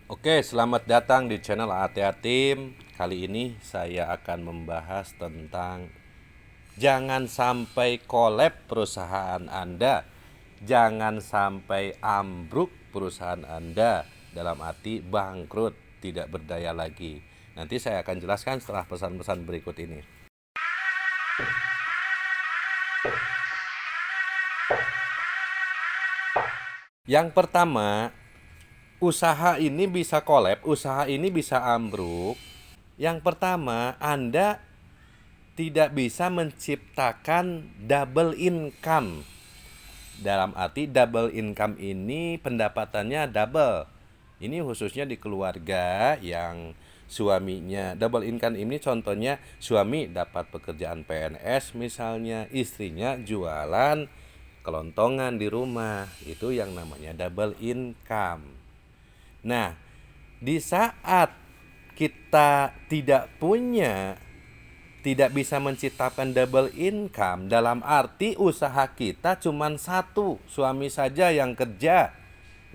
Oke, selamat datang di channel ATA Team. Kali ini saya akan membahas tentang jangan sampai kolab perusahaan Anda. Jangan sampai ambruk perusahaan Anda, dalam arti bangkrut, tidak berdaya lagi. Nanti saya akan jelaskan setelah pesan-pesan berikut ini. Yang pertama, usaha ini bisa kolab, usaha ini bisa ambruk. Yang pertama, Anda tidak bisa menciptakan double income. Dalam arti double income ini pendapatannya double. Ini khususnya di keluarga yang suaminya double income ini, contohnya suami dapat pekerjaan PNS misalnya, istrinya jualan kelontongan di rumah. Itu yang namanya double income. Nah, di saat kita tidak bisa menciptakan double income, dalam arti usaha kita cuma satu, suami saja yang kerja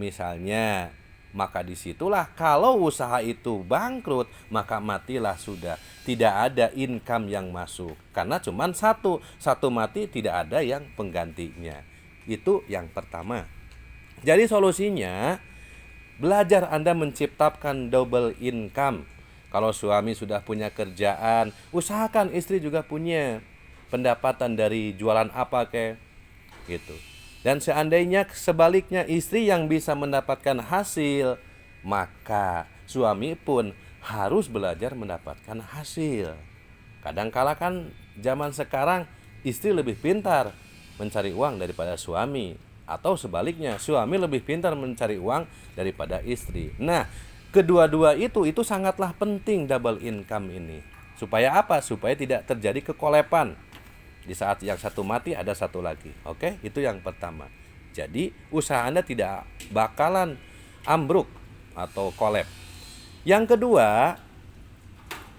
misalnya, maka disitulah kalau usaha itu bangkrut, maka matilah sudah, tidak ada income yang masuk karena cuma satu mati, tidak ada yang penggantinya. Itu yang pertama. Jadi solusinya, belajar Anda menciptakan double income. Kalau suami sudah punya kerjaan, usahakan istri juga punya pendapatan dari jualan apa gitu. Dan seandainya sebaliknya istri yang bisa mendapatkan hasil, maka suami pun harus belajar mendapatkan hasil. Kadang-kala kan zaman sekarang istri lebih pintar mencari uang daripada suami, atau sebaliknya suami lebih pintar mencari uang daripada istri. Nah, kedua-dua itu sangatlah penting double income ini. Supaya apa? Supaya tidak terjadi kekolepan. Di saat yang satu mati ada satu lagi. Oke, itu yang pertama. Jadi usaha Anda tidak bakalan ambruk atau kolab. Yang kedua,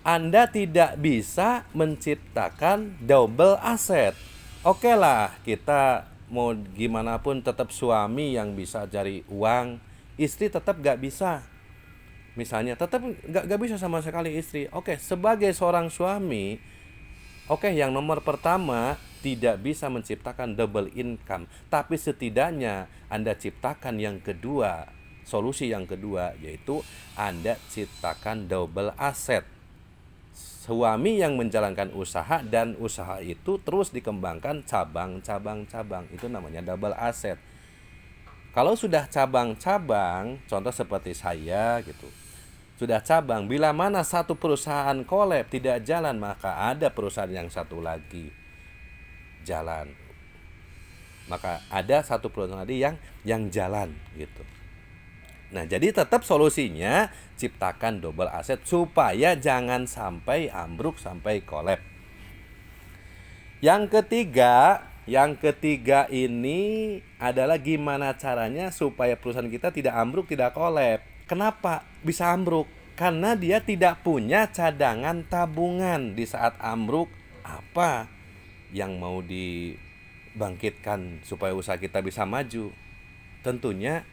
Anda tidak bisa menciptakan double aset. Oke lah, kita mau gimana pun tetap suami yang bisa cari uang, istri tetap gak bisa. Misalnya tetap gak bisa sama sekali istri. Oke, sebagai seorang suami, oke, yang nomor pertama tidak bisa menciptakan double income, tapi setidaknya Anda ciptakan yang kedua, solusi yang kedua, yaitu Anda ciptakan double asset. Suami yang menjalankan usaha dan usaha itu terus dikembangkan cabang-cabang-cabang, itu namanya double asset. Kalau sudah cabang-cabang, contoh seperti saya gitu, sudah cabang, bila mana satu perusahaan kolab tidak jalan, maka ada perusahaan yang satu lagi jalan, maka ada satu perusahaan lagi yang jalan gitu. Nah, jadi tetap solusinya ciptakan double aset supaya jangan sampai ambruk, sampai kolab. Yang ketiga ini adalah gimana caranya supaya perusahaan kita tidak ambruk, tidak kolab. Kenapa bisa ambruk? Karena dia tidak punya cadangan tabungan. Di saat ambruk, apa yang mau dibangkitkan supaya usaha kita bisa maju? Tentunya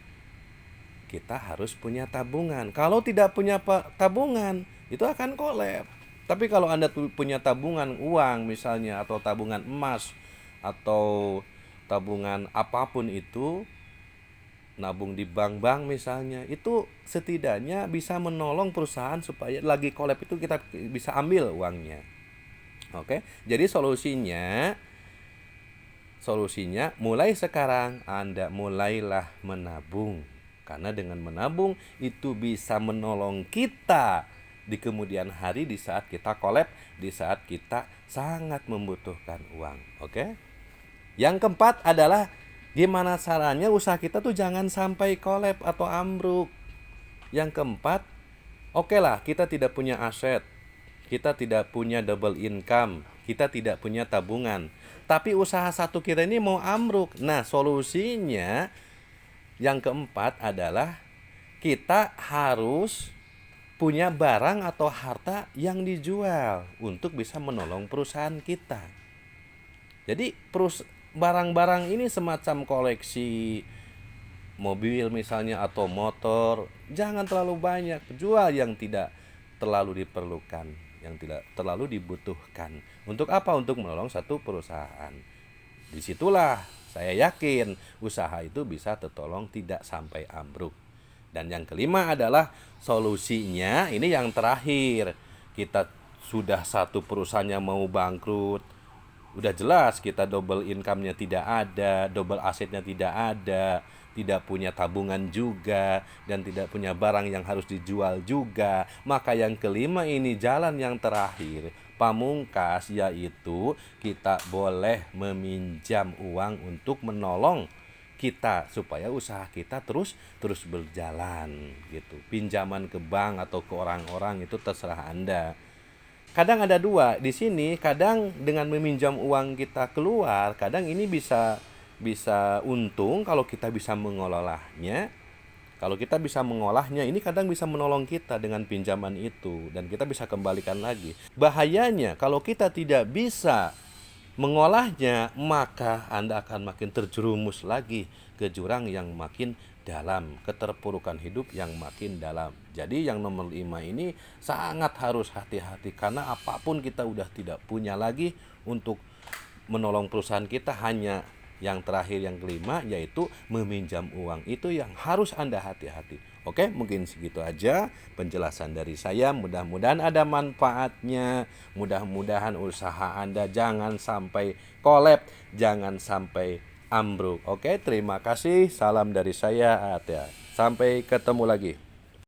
kita harus punya tabungan. Kalau tidak punya tabungan, itu akan kolab. Tapi kalau Anda punya tabungan uang misalnya, atau tabungan emas, atau tabungan apapun itu, nabung di bank-bank misalnya, itu setidaknya bisa menolong perusahaan supaya lagi kolab itu kita bisa ambil uangnya. Oke, jadi solusinya mulai sekarang Anda mulailah menabung. Karena dengan menabung itu bisa menolong kita di kemudian hari, di saat kita kolab, di saat kita sangat membutuhkan uang. Oke? Yang keempat adalah gimana caranya usaha kita tuh jangan sampai kolab atau ambruk. Yang keempat, oke lah, kita tidak punya aset, kita tidak punya double income, kita tidak punya tabungan, tapi usaha satu kita ini mau ambruk. Nah, solusinya yang keempat adalah kita harus punya barang atau harta yang dijual untuk bisa menolong perusahaan kita. Jadi barang-barang ini semacam koleksi mobil misalnya atau motor, Jangan terlalu banyak, jual yang tidak terlalu diperlukan, yang tidak terlalu dibutuhkan. Untuk apa? Untuk menolong satu perusahaan. Disitulah saya yakin usaha itu bisa tertolong, tidak sampai ambruk. Dan yang kelima adalah solusinya, ini yang terakhir. Kita sudah satu perusahaannya mau bangkrut, udah jelas kita double income-nya tidak ada, double asetnya tidak ada, tidak punya tabungan juga, dan tidak punya barang yang harus dijual juga. Maka yang kelima ini, jalan yang terakhir, pamungkas, yaitu kita boleh meminjam uang untuk menolong kita supaya usaha kita terus berjalan gitu. Pinjaman ke bank atau ke orang-orang itu terserah Anda. Kadang ada dua di sini, kadang dengan meminjam uang kita keluar, kadang ini bisa bisa untung kalau kita bisa mengelolanya. Kalau kita bisa mengolahnya, ini kadang bisa menolong kita dengan pinjaman itu dan kita bisa kembalikan lagi. Bahayanya kalau kita tidak bisa mengolahnya, maka Anda akan makin terjerumus lagi ke jurang yang makin dalam, keterpurukan hidup yang makin dalam. Jadi yang nomor 5 ini sangat harus hati-hati, karena apapun kita udah tidak punya lagi untuk menolong perusahaan kita. Hanya yang terakhir, yang kelima, yaitu meminjam uang. Itu yang harus Anda hati-hati. Oke, mungkin segitu aja penjelasan dari saya. Mudah-mudahan ada manfaatnya. Mudah-mudahan usaha Anda jangan sampai kolab, jangan sampai ambruk. Oke, terima kasih. Salam dari saya, Atia. Sampai ketemu lagi.